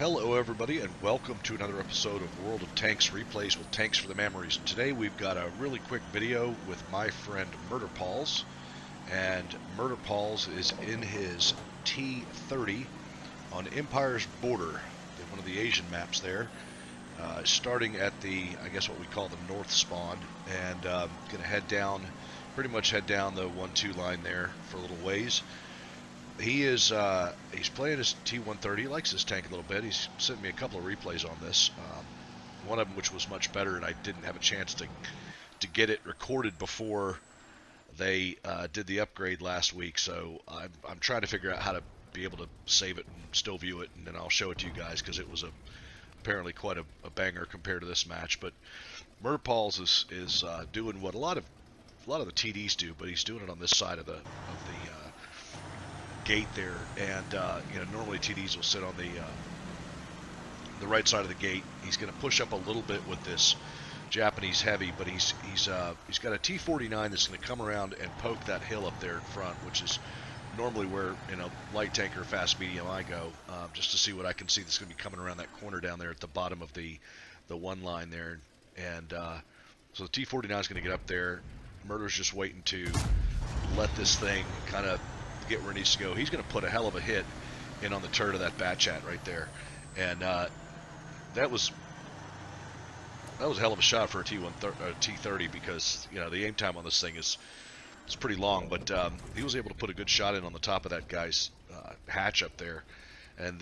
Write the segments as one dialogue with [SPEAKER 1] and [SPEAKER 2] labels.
[SPEAKER 1] Hello everybody and welcome to another episode of World of Tanks Replays with Tanks for the Mammeries. And today we've got a really quick video with my friend Murderpaws. And Murderpaws is in his T-30 on Empire's border, one of the Asian maps there. Starting at the, I guess what we call the north spawn, and going to head down, pretty much head down the 1-2 line there for a little ways. He's playing his T-130. He likes this tank a little bit. He's sent me a couple of replays on this. One of them which was much better, and I didn't have a chance to get it recorded before they did the upgrade last week. So I'm trying to figure out how to be able to save it and still view it, and then I'll show it to you guys because it was apparently quite a banger compared to this match. But Murderpaws is doing what a lot of the TDs do, but he's doing it on this side of the gate there, and normally TDs will sit on the right side of the gate. He's going to push up a little bit with this Japanese heavy, but he's got a T-49 that's going to come around and poke that hill up there in front, which is normally where light tanker, fast medium I go, just to see what I can see that's going to be coming around that corner down there at the bottom of the one line there, and so the T-49 is going to get up there. Murder's just waiting to let this thing kind of get where it needs to go. He's going to put a hell of a hit in on the turret of that bat chat right there, and that was a hell of a shot for a T-30 because the aim time on this thing is pretty long, but he was able to put a good shot in on the top of that guy's hatch up there, and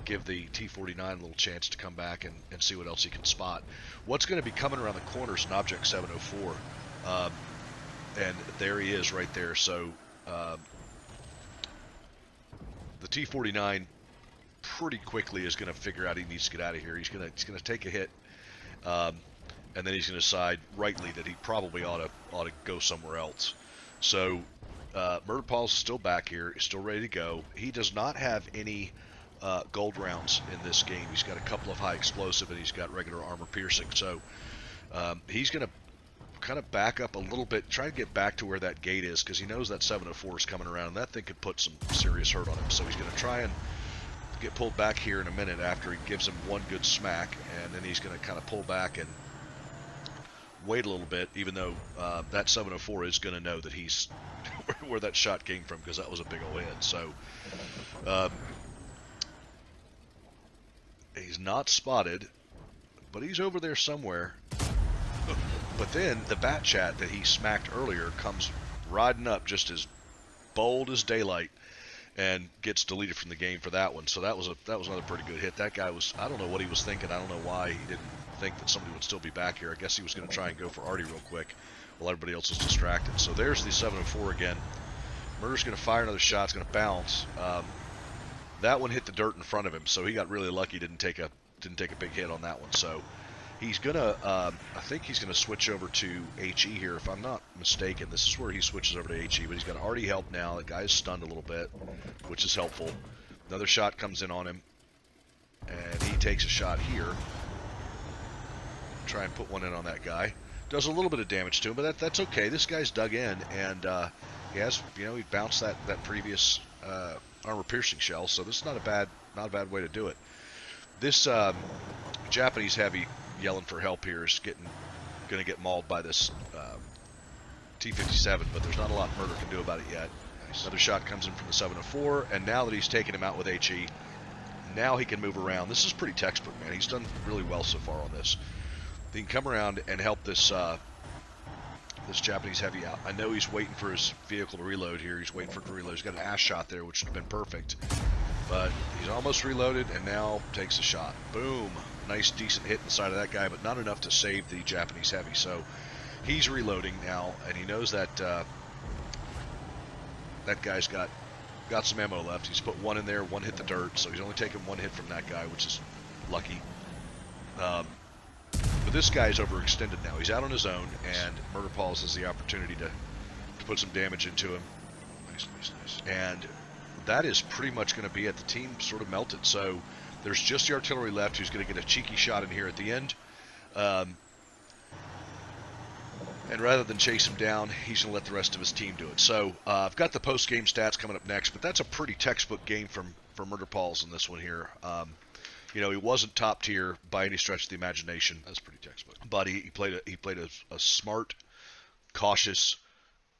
[SPEAKER 1] give the T-49 a little chance to come back and see what else he can spot. What's going to be coming around the corner is an Object 704, and there he is right there. So the T-49 pretty quickly is going to figure out he needs to get out of here. He's going to take a hit, and then he's going to decide rightly that he probably ought to go somewhere else. So Murderpaws is still back here. He's still ready to go. He does not have any gold rounds in this game. He's got a couple of high explosive, and he's got regular armor piercing. So he's going to kind of back up a little bit, try to get back to where that gate is, because he knows that 704 is coming around, and that thing could put some serious hurt on him. So he's going to try and get pulled back here in a minute after he gives him one good smack, and then he's going to kind of pull back and wait a little bit, even though that 704 is going to know that he's where that shot came from, because that was a big old hit. So he's not spotted, but he's over there somewhere. But then the bat chat that he smacked earlier comes riding up just as bold as daylight and gets deleted from the game for that one. So that was another pretty good hit. That guy was, I don't know what he was thinking. I don't know why he didn't think that somebody would still be back here. I guess he was going to try and go for Artie real quick while everybody else is distracted. So there's the 704 again. Murder's going to fire another shot. It's going to bounce. That one hit the dirt in front of him, so he got really lucky. Didn't take a big hit on that one. So he's gonna, I think he's gonna switch over to HE here, if I'm not mistaken. This is where he switches over to HE, but he's got Artie help now. The guy is stunned a little bit, which is helpful. Another shot comes in on him, and he takes a shot here. Try and put one in on that guy. Does a little bit of damage to him, but that's okay. This guy's dug in, and he has, he bounced that previous armor piercing shell, so this is not a bad way to do it. This Japanese heavy yelling for help here is going to get mauled by this T-57, but there's not a lot Murder can do about it yet. Nice. Another shot comes in from the 704, and now that he's taken him out with HE, now he can move around. This is pretty textbook, man. He's done really well so far on this. He can come around and help this this Japanese heavy out. I know he's waiting for his vehicle to reload here. He's waiting for it to reload. He's got an ass shot there, which would have been perfect. But he's almost reloaded and now takes a shot. Boom. Nice, decent hit in the side of that guy, but not enough to save the Japanese heavy. So he's reloading now, and he knows that that guy's got some ammo left. He's put one in there, one hit the dirt, so he's only taken one hit from that guy, which is lucky. But this guy's overextended now. He's out on his own, and Murderpaws has the opportunity to put some damage into him. Nice, nice, nice. And that is pretty much going to be it. The team sort of melted. So there's just the artillery left, who's going to get a cheeky shot in here at the end. And rather than chase him down, he's going to let the rest of his team do it. So I've got the post-game stats coming up next, but that's a pretty textbook game for Murderpaws in this one here. he wasn't top tier by any stretch of the imagination,
[SPEAKER 2] That's pretty textbook.
[SPEAKER 1] but he played a smart, cautious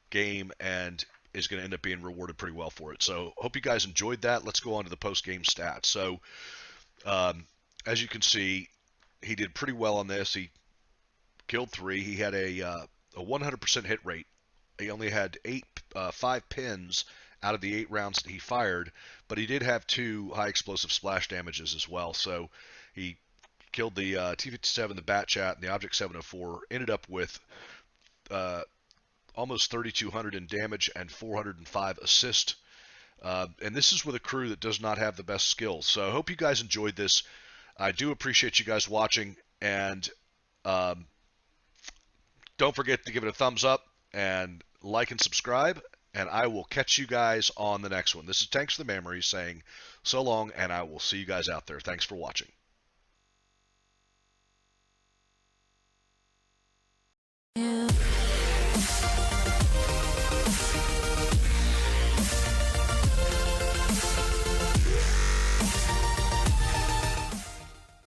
[SPEAKER 1] game and is going to end up being rewarded pretty well for it. So hope you guys enjoyed that. Let's go on to the post game stats. So um, as you can see, he did pretty well on this. He killed 3. He had a 100% hit rate. He only had 5 pins out of the 8 rounds that he fired, but he did have 2 high explosive splash damages as well. So he killed the T-57, the Bat Chat, and the Object 704. Ended up with uh, almost 3,200 in damage and 405 assist. And this is with a crew that does not have the best skills. So I hope you guys enjoyed this. I do appreciate you guys watching, and um, don't forget to give it a thumbs up and like and subscribe. And I will catch you guys on the next one. This is Tanks for the Mammeries saying so long, and I will see you guys out there. Thanks for watching.